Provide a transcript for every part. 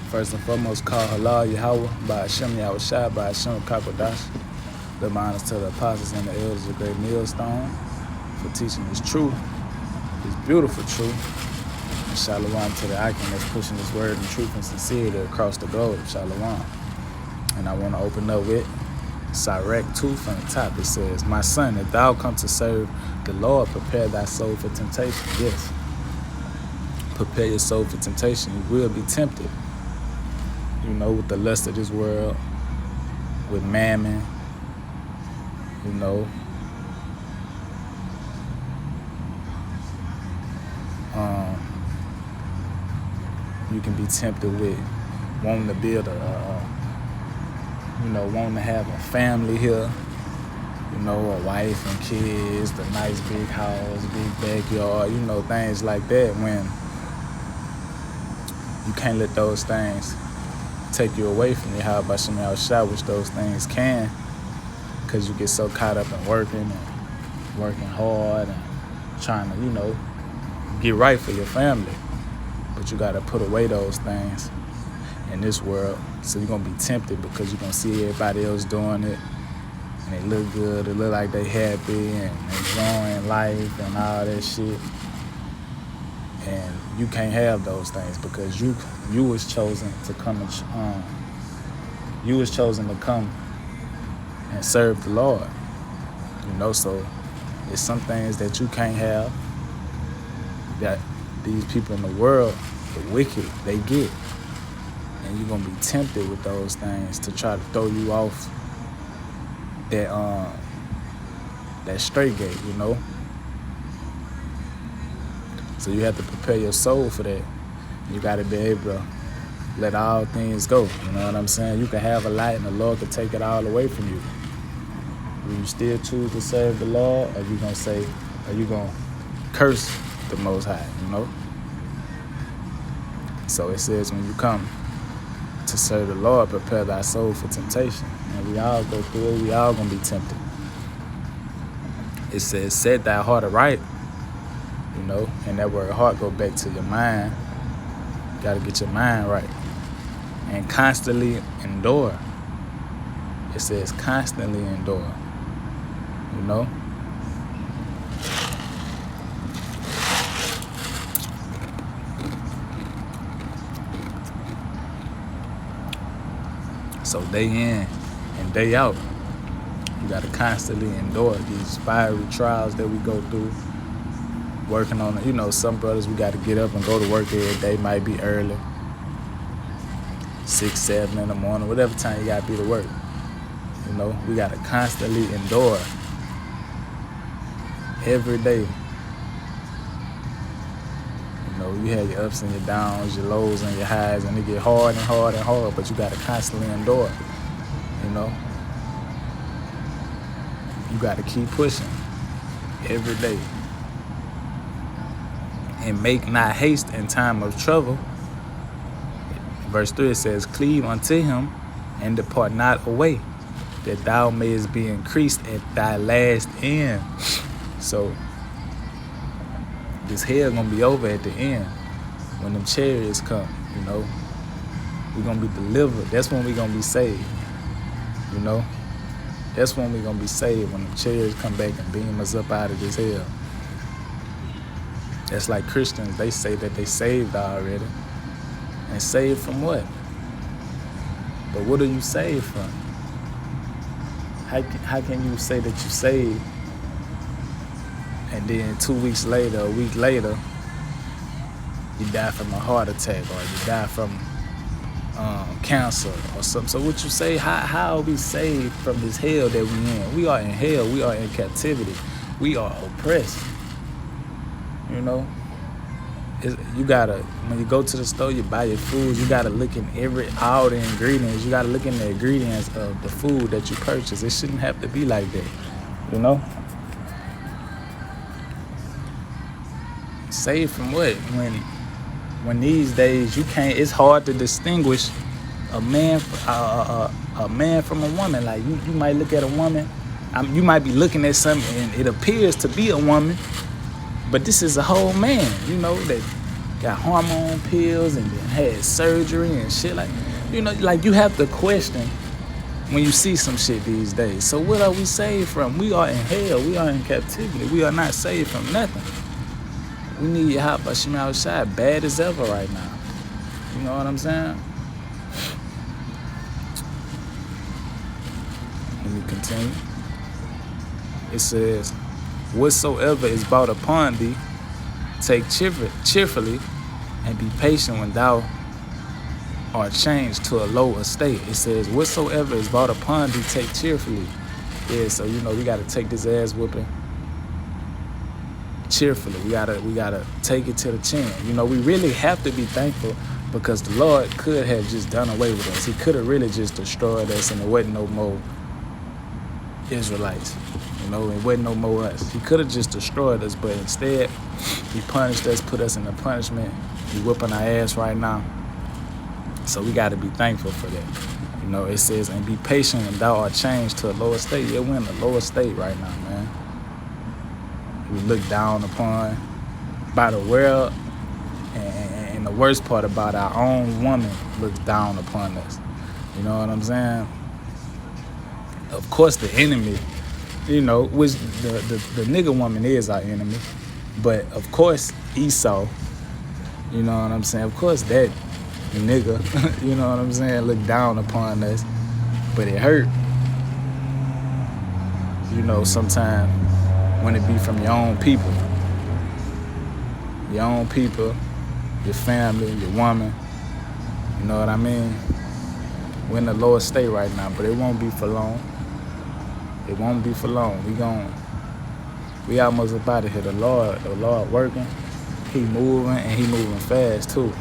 First and foremost, call halal Yahweh by Hashem Yahushua by Hashem Kakodash. Give honors to the apostles and the elders of the great millstone for teaching this truth, this beautiful truth. And shalom to the icon that's pushing this word and truth and sincerity across the globe. Shalom. And I want to open up with Sirach 2 from the top. It says, "My son, if thou come to serve the Lord, prepare thy soul for temptation." Yes. Prepare your soul for temptation. You will be tempted. With the lust of this world, with mammon, you can be tempted with wanting to build wanting to have a family here, a wife and kids, the nice big house, big backyard, things like that, when you can't let those things take you away from your house by Shem Yahushua, which those things can, because you get so caught up in working hard and trying to, get right for your family. But you got to put away those things in this world. So you're going to be tempted because you're going to see everybody else doing it, and they look good, they look like they happy and enjoying life and all that shit. And you can't have those things because you was chosen to come and serve the Lord. So it's some things that you can't have that these people in the world, the wicked, they get. And you're gonna be tempted with those things to try to throw you off that straight gate, So you have to prepare your soul for that. You got to be able to let all things go. You know what I'm saying? You can have a lot and the Lord can take it all away from you. Will you still choose to serve the Lord, or you going to curse the Most High, So it says, when you come to serve the Lord, prepare thy soul for temptation. And we all go through it. We all going to be tempted. It says, set thy heart aright. And that word heart go back to your mind. You got to get your mind right. And constantly endure. It says constantly endure. So day in and day out, you got to constantly endure these fiery trials that we go through. Working on it. Some brothers, we got to get up and go to work every day. Might be early, 6, 7 in the morning, whatever time you got to be to work. We got to constantly endure every day. You have your ups and your downs, your lows and your highs, and it get hard and hard and hard, but you got to constantly endure. You got to keep pushing every day. And make not haste in time of trouble. Verse 3, it says, cleave unto him and depart not away, that thou mayest be increased at thy last end. So this hell gonna be over at the end when them chariots come. We're gonna be delivered. That's when we're gonna be saved. That's when we're gonna be saved, when the chariots come back and beam us up out of this hell. That's like Christians, they say that they saved already. And saved from what? But what are you saved from? How can you say that you saved and then 2 weeks later, a week later, you die from a heart attack, or you die from cancer or something? So what you say, how are we saved from this hell that we in? We are in hell. We are in captivity. We are oppressed. You gotta, when you go to the store, you buy your food, you gotta look in all the ingredients. You gotta look in the ingredients of the food that you purchase. It shouldn't have to be like that, Saved from what? When these days you can't, it's hard to distinguish a man from a woman. Like you might look at a woman, you might be looking at something and it appears to be a woman, but this is a whole man, that got hormone pills and then had surgery and shit. Like, like you have to question when you see some shit these days. So what are we saved from? We are in hell. We are in captivity. We are not saved from nothing. We need Yahweh Shem outside bad as ever right now. You know what I'm saying? Let me continue. It says, whatsoever is brought upon thee, take cheerfully, and be patient when thou art changed to a low estate. It says, whatsoever is brought upon thee, take cheerfully. Yeah, so we gotta take this ass whooping cheerfully. We gotta take it to the chin. We really have to be thankful, because the Lord could have just done away with us. He could have really just destroyed us, and there wasn't no more Israelites. It wasn't no more us. He could have just destroyed us, but instead, he punished us, put us in the punishment. He whooping our ass right now. So we got to be thankful for that. It says, and be patient when thou art changed to a lower state. Yeah, we're in a lower state right now, man. We look down upon by the world, and the worst part about our own woman looks down upon us. You know what I'm saying? Of course, the enemy, which the nigga woman is our enemy. But, of course, Esau, you know what I'm saying? Of course, that nigga, you know what I'm saying, look down upon us. But it hurt, sometimes when it be from your own people. Your own people, your family, your woman. You know what I mean? We're in the lower state right now, but it won't be for long. It won't be for long. We almost up out of here. The Lord working. He moving, and he moving fast too.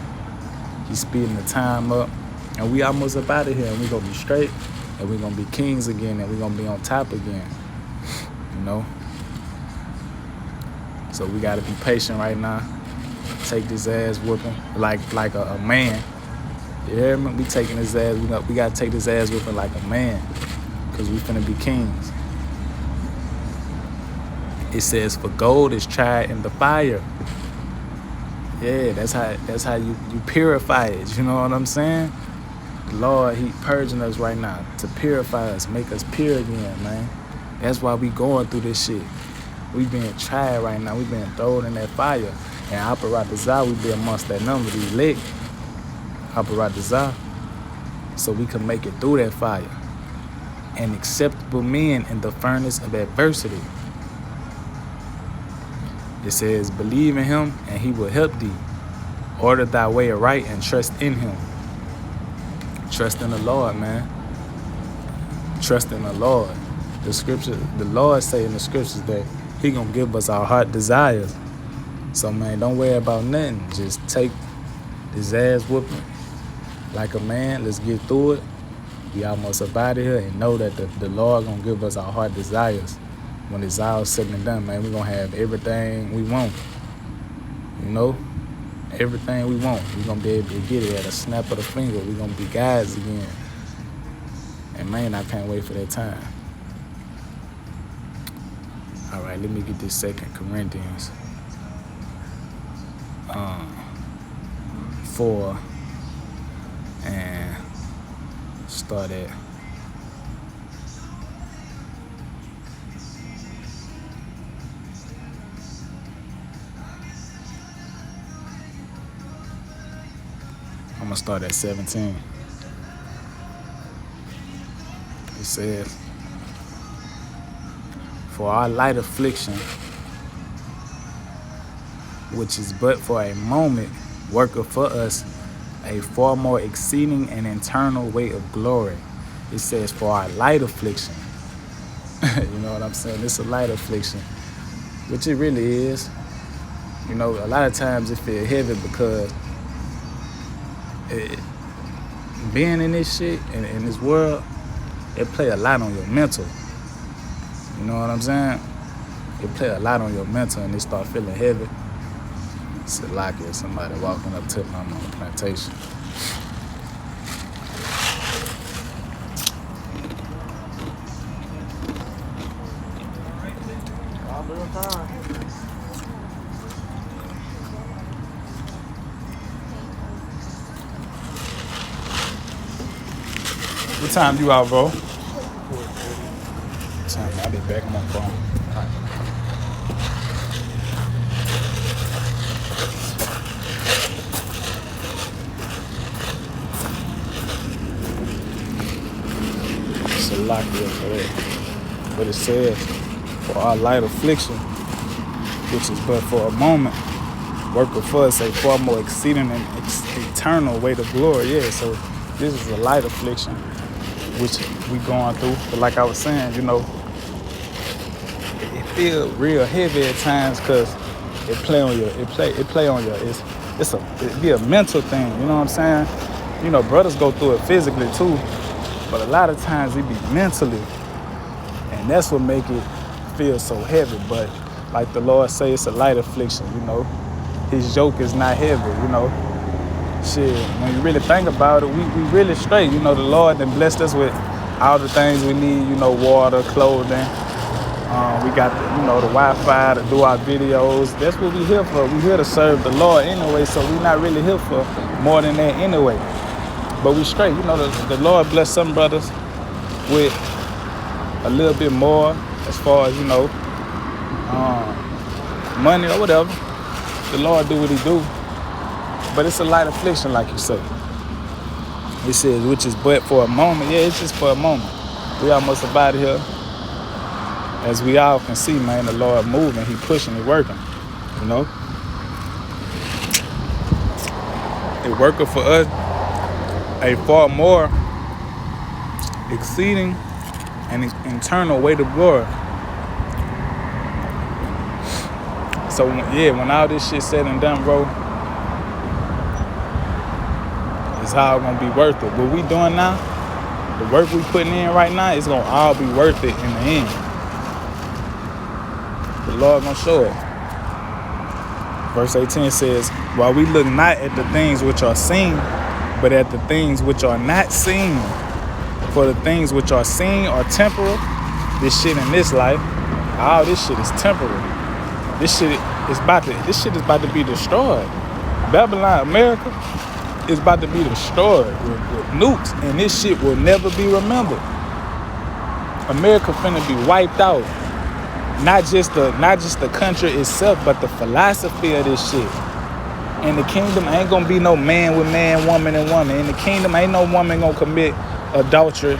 He's speeding the time up, and we almost up out of here, and we gonna be straight, and we gonna be kings again, and we gonna be on top again. So we gotta be patient right now. Take this ass whooping like a man. You hear me? We taking this ass. We gotta take this ass whooping like a man, cause we finna be kings. It says, for gold is tried in the fire. Yeah, that's how you purify it. You know what I'm saying? The Lord, he purging us right now to purify us, make us pure again, man. That's why we going through this shit. We being tried right now. We being thrown in that fire. And Aparat we be amongst that number, the elect. Aparat, so we can make it through that fire. And acceptable men in the furnace of adversity. It says, believe in him, and he will help thee. Order thy way aright, and trust in him. Trust in the Lord, man. Trust in the Lord. The Lord say in the scriptures that he gonna give us our heart desires. So, man, don't worry about nothing. Just take this ass whooping like a man. Let's get through it. We almost up out of here, and know that the Lord gonna give us our heart desires. When it's all said and done, man, we're going to have everything we want. Everything we want. We're going to be able to get it at a snap of the finger. We're going to be guys again. And, man, I can't wait for that time. All right, let me get this 2 Corinthians 4 and start at I'm going to start at 17. It says, for our light affliction, which is but for a moment, worketh for us a far more exceeding and eternal weight of glory. It says, for our light affliction. You know what I'm saying? It's a light affliction, which it really is. A lot of times it feels heavy because being in this shit, in this world, it play a lot on your mental. You know what I'm saying? It play a lot on your mental, and it start feeling heavy. It's like it's somebody walking up to me on the plantation. What time you out, bro? Time, I'll be back on my phone. It's a lot here for that. But it says, for our light affliction, which is but for a moment, worketh for us a far more exceeding and eternal weight of glory. Yeah, so this is a light affliction, which we going through. But like I was saying, you know, it feel real heavy at times because it play on your, it be a mental thing. You know what I'm saying? You know, brothers go through it physically too, but a lot of times it be mentally, and that's what make it feel so heavy. But like the Lord say, it's a light affliction. You know, His yoke is not heavy. You know, shit. When you really think about it, we really straight. You know, the Lord then blessed us with all the things we need. You know, water, clothing. We got the Wi-Fi to do our videos. That's what we here for. We here to serve the Lord anyway. So we not really here for more than that anyway. But we straight. You know, the Lord bless some brothers with a little bit more as far as, you know, money or whatever. The Lord do what He do. But it's a light affliction, like you say. It says, which is but for a moment. Yeah, it's just for a moment. We almost about here. As we all can see, man, the Lord moving, He pushing, He working, you know. It working for us a far more exceeding and internal weight of glory. So, yeah, when all this shit said and done, bro, it's all gonna be worth it. What we doing now, the work we putting in right now, it's gonna all be worth it in the end. The Lord gonna show it. Verse 18 says, while we look not at the things which are seen, but at the things which are not seen. For the things which are seen are temporal. This shit in this life, all this shit is temporal. This shit is about to be destroyed. Babylon, America, is about to be destroyed with nukes, and this shit will never be remembered. America finna be wiped out. Not just the country itself, but the philosophy of this shit. In the kingdom, ain't gonna be no man with man, woman and woman. In the kingdom, ain't no woman gonna commit adultery